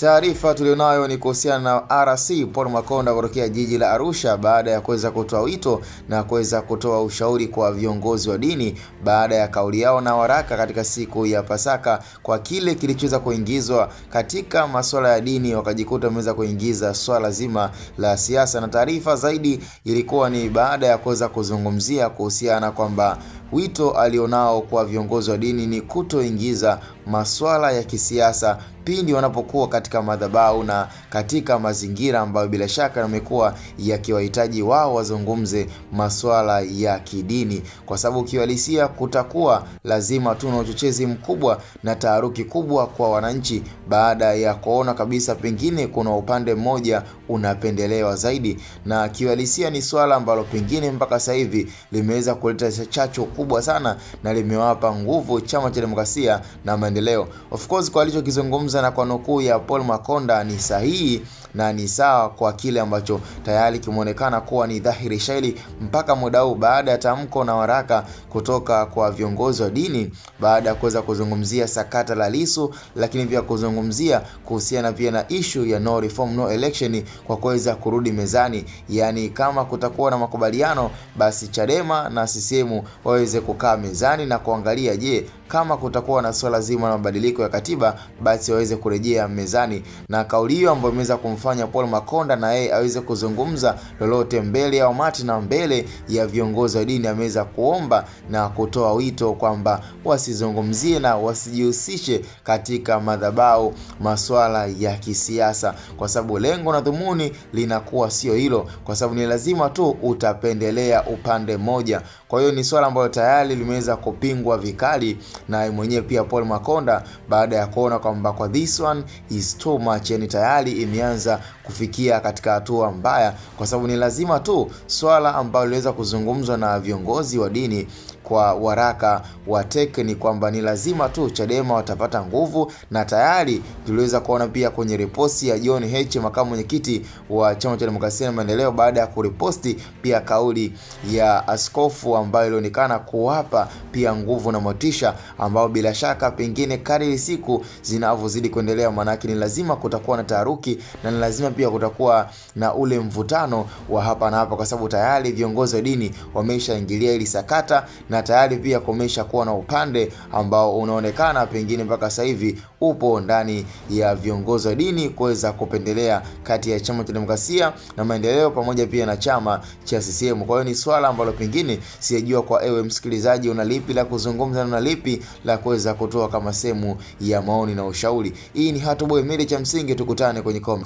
Taarifa tulionayo ni kuhusiana na RC Paul Makonda kutokea jiji la Arusha baada ya kuweza kutoa wito na kuweza kutoa ushauri kwa viongozi wa dini baada ya kauli yao na waraka katika siku ya Pasaka kwa kile kilichoweza kuingizwa katika masuala ya dini, wakajikuta wameweza kuingiza swala zima la siasa. Na taarifa zaidi ilikuwa ni baada ya kuweza kuzungumzia kuhusiana kwamba wito alionao kwa viongozi wa dini ni kutoingiza masuala ya kisiasa pindi wanapokuwa katika madhabahu na katika mazingira ambayo bila shaka yamekuwa yakiwahitaji wao wazungumze masuala ya kidini, kwa sababu kiuhalisia kutakuwa lazima tuna uchochezi mkubwa na taharuki kubwa kwa wananchi baada ya kuona kabisa pengine kuna upande mmoja unapendelewa zaidi. Na kiuhalisia ni swala ambalo pengine mpaka sasa hivi limeweza kuleta chachu kubwa sana na limewapa nguvu Chama cha Demokrasia na Maendeleo. Of course kwa alichokizungumza na kwa nukuu ya Paul Makonda ni sahihi na ni sawa kwa kile ambacho tayari kimeonekana kuwa ni dhahiri shairi mpaka muda huu baada ya tamko na waraka kutoka kwa viongozi wa dini baada ya kuweza kuzungumzia sakata la Lissu, lakini pia kuzungumzia kuhusiana pia na issue ya no reform no election kwa kuweza kurudi mezani. Yani kama kutakuwa na makubaliano basi Chadema na CCM waweze kukaa mezani na kuangalia je, kama kutakuwa na swala zima la mabadiliko ya katiba basi waweze kurejea mezani. Na kauli hiyo ambayo imeweza kumfanya Paul Makonda na yeye aweze kuzungumza lolote mbele ya umati na mbele ya viongozi wa dini, ameweza kuomba na kutoa wito kwamba wasizungumzie na wasijihusishe katika madhabahu masuala ya kisiasa, kwa sababu lengo na dhumuni linakuwa sio hilo, kwa sababu ni lazima tu utapendelea upande mmoja. Kwa hiyo ni swala ambalo tayari limeweza kupingwa vikali na mwenyewe pia Paul Makonda baada ya kuona kwamba kwa this one is too much, yani tayari imeanza kufikia katika hatua mbaya, kwa sababu ni lazima tu swala ambalo liweza kuzungumzwa na viongozi wa dini kwa waraka wa TEC ni kwamba ni lazima tu Chadema watapata nguvu. Na tayari tuliweza kuona pia kwenye riposti ya John Heche, makamu mwenyekiti wa Chama cha Demokrasia na Maendeleo, baada ya kuriposti pia kauli ya askofu ambayo ilionekana kuwapa pia nguvu na motisha, ambao bila shaka pengine kadri siku zinavyozidi kuendelea manake ni lazima kutakuwa na taharuki na ni lazima pia kutakuwa na ule mvutano wa hapa na hapa, kwa sababu tayari viongozi wa dini wameshaingilia ili sakata na tayari pia kumesha kuwa na upande ambao unaonekana pengine mpaka sasa hivi upo ndani ya viongozi wa dini kuweza kupendelea kati ya Chama cha Demokrasia na Maendeleo pamoja pia na chama cha CCM. Kwa hiyo ni swala ambalo pengine sijajua kwa ewe msikilizaji unalipi la kuzungumza na unalipi la kuweza kutoa kama sehemu ya maoni na ushauri. Hii ni Hot Boy Media, cha msingi tukutane kwenye comment.